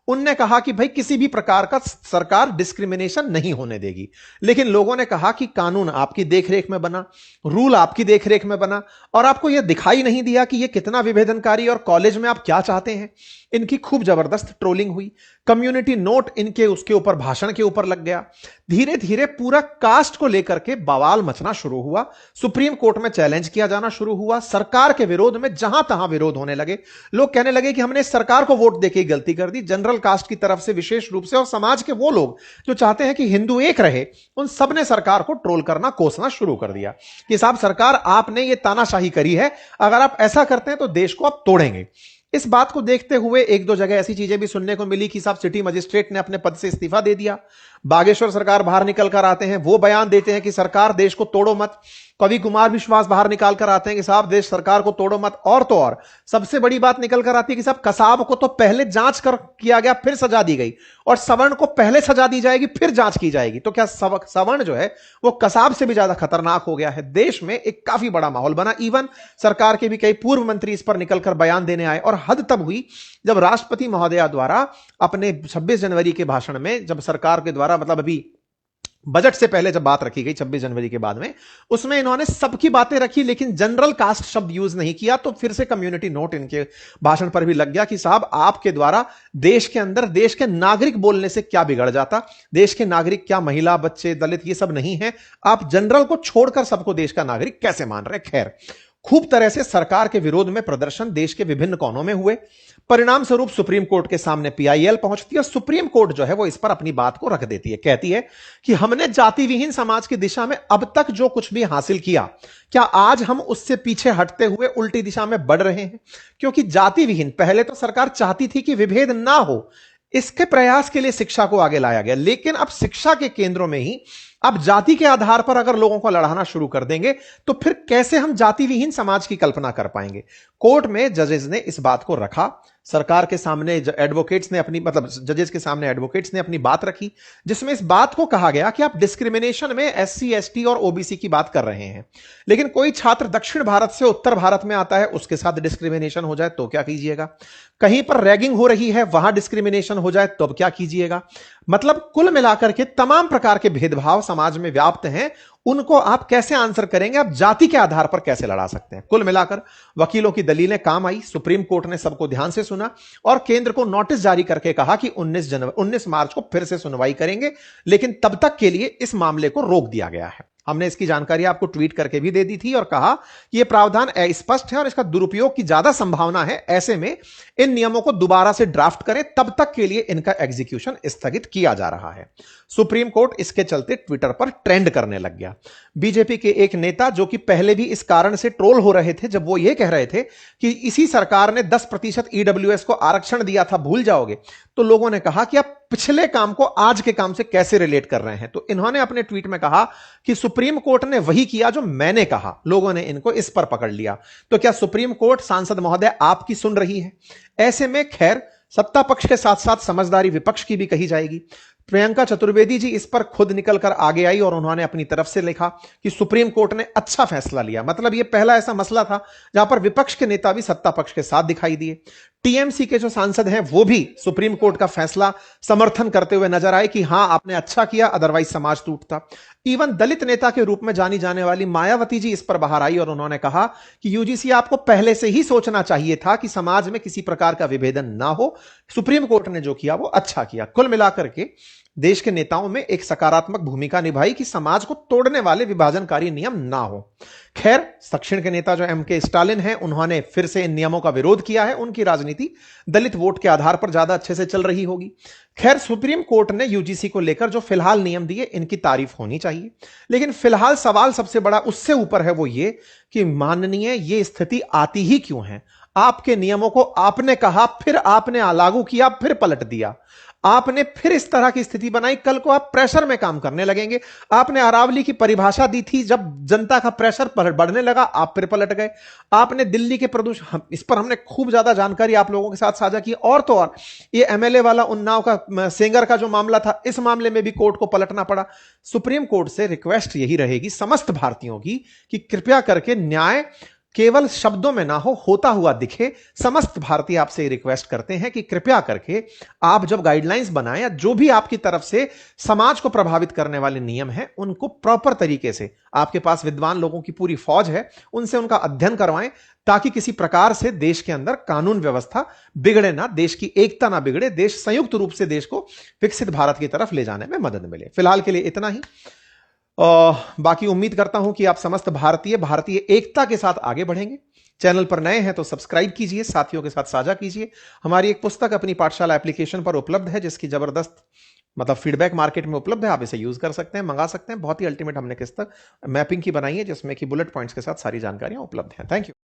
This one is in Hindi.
उनने कहा कि भाई किसी भी प्रकार का सरकार डिस्क्रिमिनेशन नहीं होने देगी। लेकिन लोगों ने कहा कि कानून आपकी देखरेख में बना, रूल आपकी देखरेख में बना, और आपको यह दिखाई नहीं दिया कि यह कितना विभेदनकारी, और कॉलेज में आप क्या चाहते हैं। इनकी खूब जबरदस्त ट्रोलिंग हुई, कम्युनिटी नोट इनके उसके ऊपर भाषण के ऊपर लग गया। धीरे धीरे पूरा कास्ट को लेकर के बवाल मचना शुरू हुआ, सुप्रीम कोर्ट में चैलेंज किया जाना शुरू हुआ। सरकार के विरोध में जहां तहां विरोध होने लगे। लोग कहने लगे कि हमने इस सरकार को वोट देके गलती कर दी, जनरल कास्ट की तरफ से विशेष रूप से, और समाज के वो लोग जो चाहते हैं कि हिंदू एक रहे, उन सब ने सरकार को ट्रोल करना, कोसना शुरू कर दिया कि साहब सरकार आपने ये तानाशाही करी है, अगर आप ऐसा करते हैं तो देश को आप तोड़ेंगे। इस बात को देखते हुए एक दो जगह ऐसी चीजें भी सुनने को मिली कि साहब सिटी मजिस्ट्रेट ने अपने पद से इस्तीफा दे दिया। बागेश्वर सरकार बाहर निकल कर आते हैं, वो बयान देते हैं कि सरकार देश को तोड़ो मत। कवि कुमार विश्वास बाहर निकाल कर आते हैं कि साहब देश सरकार को तोड़ो मत। और तो और सबसे बड़ी बात निकल कर आती है कि साहब कसाब को तो पहले जांच कर किया गया, फिर सजा दी गई, और सवर्ण को पहले सजा दी जाएगी फिर जांच की जाएगी। तो क्या सवर्ण जो है वो कसाब से भी ज्यादा खतरनाक हो गया है। देश में एक काफी बड़ा माहौल बना। इवन सरकार के भी कई पूर्व मंत्री इस पर निकलकर बयान देने आए, और हद तब हुई जब राष्ट्रपति महोदया द्वारा अपने 26 जनवरी के भाषण में, जब सरकार के द्वारा मतलब अभी बजट से पहले जब बात रखी गई 26 जनवरी के बाद में, उसमें इन्होंने सबकी बातें रखी लेकिन जनरल कास्ट शब्द यूज नहीं किया। तो फिर से कम्युनिटी नोट इनके भाषण पर भी लग गया कि साहब आपके द्वारा देश के अंदर देश के नागरिक बोलने से क्या बिगड़ जाता, देश के नागरिक क्या महिला बच्चे दलित ये सब नहीं है, आप जनरल को छोड़कर सबको देश का नागरिक कैसे मान रहे। खैर खूब तरह से सरकार के विरोध में प्रदर्शन देश के विभिन्न कोनों में हुए। परिणाम स्वरूप सुप्रीम कोर्ट के सामने पीआईएल पहुंचती है। सुप्रीम कोर्ट जो है वो इस पर अपनी बात को रख देती है, कहती है कि हमने जाति विहीन समाज की दिशा में अब तक जो कुछ भी हासिल किया, क्या आज हम उससे पीछे हटते हुए उल्टी दिशा में बढ़ रहे हैं। क्योंकि जाति विहीन पहले तो सरकार चाहती थी कि विभेद ना हो, इसके प्रयास के लिए शिक्षा को आगे लाया गया, लेकिन अब शिक्षा के केंद्रों में ही अब जाति के आधार पर अगर लोगों को लड़ाना शुरू कर देंगे तो फिर कैसे हम जाति विहीन समाज की कल्पना कर पाएंगे। कोर्ट में जजेस ने इस बात को रखा, सरकार के सामने एडवोकेट्स ने अपनी मतलब जजेस के सामने एडवोकेट्स ने अपनी बात रखी, जिसमें इस बात को कहा गया कि आप डिस्क्रिमिनेशन में एससी एसटी और ओबीसी की बात कर रहे हैं, लेकिन कोई छात्र दक्षिण भारत से उत्तर भारत में आता है, उसके साथ डिस्क्रिमिनेशन हो जाए तो क्या कीजिएगा। कहीं पर रैगिंग हो रही है वहां डिस्क्रिमिनेशन हो जाए तो अब क्या कीजिएगा। मतलब कुल मिलाकर के तमाम प्रकार के भेदभाव समाज में व्याप्त हैं, उनको आप कैसे आंसर करेंगे, आप जाति के आधार पर कैसे लड़ा सकते हैं। कुल मिलाकर वकीलों की दलीलें काम आई, सुप्रीम कोर्ट ने सबको ध्यान से सुना और केंद्र को नोटिस जारी करके कहा कि 19 मार्च को फिर से सुनवाई करेंगे, लेकिन तब तक के लिए इस मामले को रोक दिया गया है। हमने इसकी जानकारी आपको ट्वीट करके भी दे दी थी और कहा कि यह प्रावधान अस्पष्ट है और इसका दुरुपयोग की ज्यादा संभावना है, ऐसे में इन नियमों को दोबारा से ड्राफ्ट करें, तब तक के लिए इनका एग्जीक्यूशन स्थगित किया जा रहा है। सुप्रीम कोर्ट इसके चलते ट्विटर पर ट्रेंड करने लग गया। बीजेपी के एक नेता जो कि पहले भी इस कारण से ट्रोल हो रहे थे, जब वो ये कह रहे थे कि इसी सरकार ने 10% ईडब्ल्यूएस को आरक्षण दिया था, भूल जाओगे, तो लोगों ने कहा कि आप पिछले काम को आज के काम से कैसे रिलेट कर रहे हैं। तो इन्होंने अपने ट्वीट में कहा कि सुप्रीम कोर्ट ने वही किया जो मैंने कहा, लोगों ने इनको इस पर पकड़ लिया। तो क्या सुप्रीम कोर्ट सांसद महोदय आपकी सुन रही है? ऐसे में खैर सत्ता पक्ष के साथ साथ समझदारी विपक्ष की भी कही जाएगी। प्रियंका चतुर्वेदी जी इस पर खुद निकलकर आगे आई और उन्होंने अपनी तरफ से लिखा कि सुप्रीम कोर्ट ने अच्छा फैसला लिया। मतलब यह पहला ऐसा मसला था जहां पर विपक्ष के नेता भी सत्ता पक्ष के साथ दिखाई दिए। टीएमसी के जो सांसद हैं वो भी सुप्रीम कोर्ट का फैसला समर्थन करते हुए नजर आए कि हां आपने अच्छा किया, अदरवाइज समाज टूटता। इवन दलित नेता के रूप में जानी जाने वाली मायावती जी इस पर बाहर आई और उन्होंने कहा कि यूजीसी आपको पहले से ही सोचना चाहिए था कि समाज में किसी प्रकार का विभेदन ना हो, सुप्रीम कोर्ट ने जो किया वो अच्छा किया। कुल मिलाकर के देश के नेताओं में एक सकारात्मक भूमिका निभाई कि समाज को तोड़ने वाले विभाजनकारी नियम ना हो। खैर दक्षिण के नेता जो एमके स्टालिन हैं, उन्होंने फिर से इन नियमों का विरोध किया है। उनकी राजनीति दलित वोट के आधार पर ज्यादा अच्छे से चल रही होगी। खैर सुप्रीम कोर्ट ने यूजीसी को लेकर जो फिलहाल नियम दिए, इनकी तारीफ होनी चाहिए, लेकिन फिलहाल सवाल सबसे बड़ा उससे ऊपर है, वो ये कि माननीय ये स्थिति आती ही क्यों है। आपके नियमों को आपने कहा, फिर आपने लागू किया, फिर पलट दिया, आपने फिर इस तरह की स्थिति बनाई। कल को आप प्रेशर में काम करने लगेंगे। आपने अरावली की परिभाषा दी थी, जब जनता का प्रेशर बढ़ने लगा आप फिर पलट गए। आपने दिल्ली के प्रदूषण, इस पर हमने खूब ज्यादा जानकारी आप लोगों के साथ साझा की। और तो और ये एमएलए वाला उन्नाव का सेंगर का जो मामला था, इस मामले में भी कोर्ट को पलटना पड़ा। सुप्रीम कोर्ट से रिक्वेस्ट यही रहेगी समस्त भारतीयों की कि कृपया करके न्याय केवल शब्दों में ना हो, होता हुआ दिखे। समस्त भारतीय आपसे रिक्वेस्ट करते हैं कि कृपया करके आप जब गाइडलाइंस बनाएं या जो भी आपकी तरफ से समाज को प्रभावित करने वाले नियम हैं, उनको प्रॉपर तरीके से, आपके पास विद्वान लोगों की पूरी फौज है, उनसे उनका अध्ययन करवाएं, ताकि किसी प्रकार से देश के अंदर कानून व्यवस्था बिगड़े ना, देश की एकता ना बिगड़े, देश संयुक्त रूप से देश को विकसित भारत की तरफ ले जाने में मदद मिले। फिलहाल के लिए इतना ही। बाकी उम्मीद करता हूं कि आप समस्त भारतीय एकता के साथ आगे बढ़ेंगे। चैनल पर नए हैं तो सब्सक्राइब कीजिए, साथियों के साथ साझा कीजिए। हमारी एक पुस्तक अपनी पाठशाला एप्लीकेशन पर उपलब्ध है, जिसकी जबरदस्त फीडबैक मार्केट में उपलब्ध है। आप इसे यूज कर सकते हैं, मंगा सकते हैं। बहुत ही अल्टीमेट हमने पुस्तक मैपिंग की बनाई है, जिसमें कि बुलेट पॉइंट्स के साथ सारी जानकारियां उपलब्ध हैं। Thank you.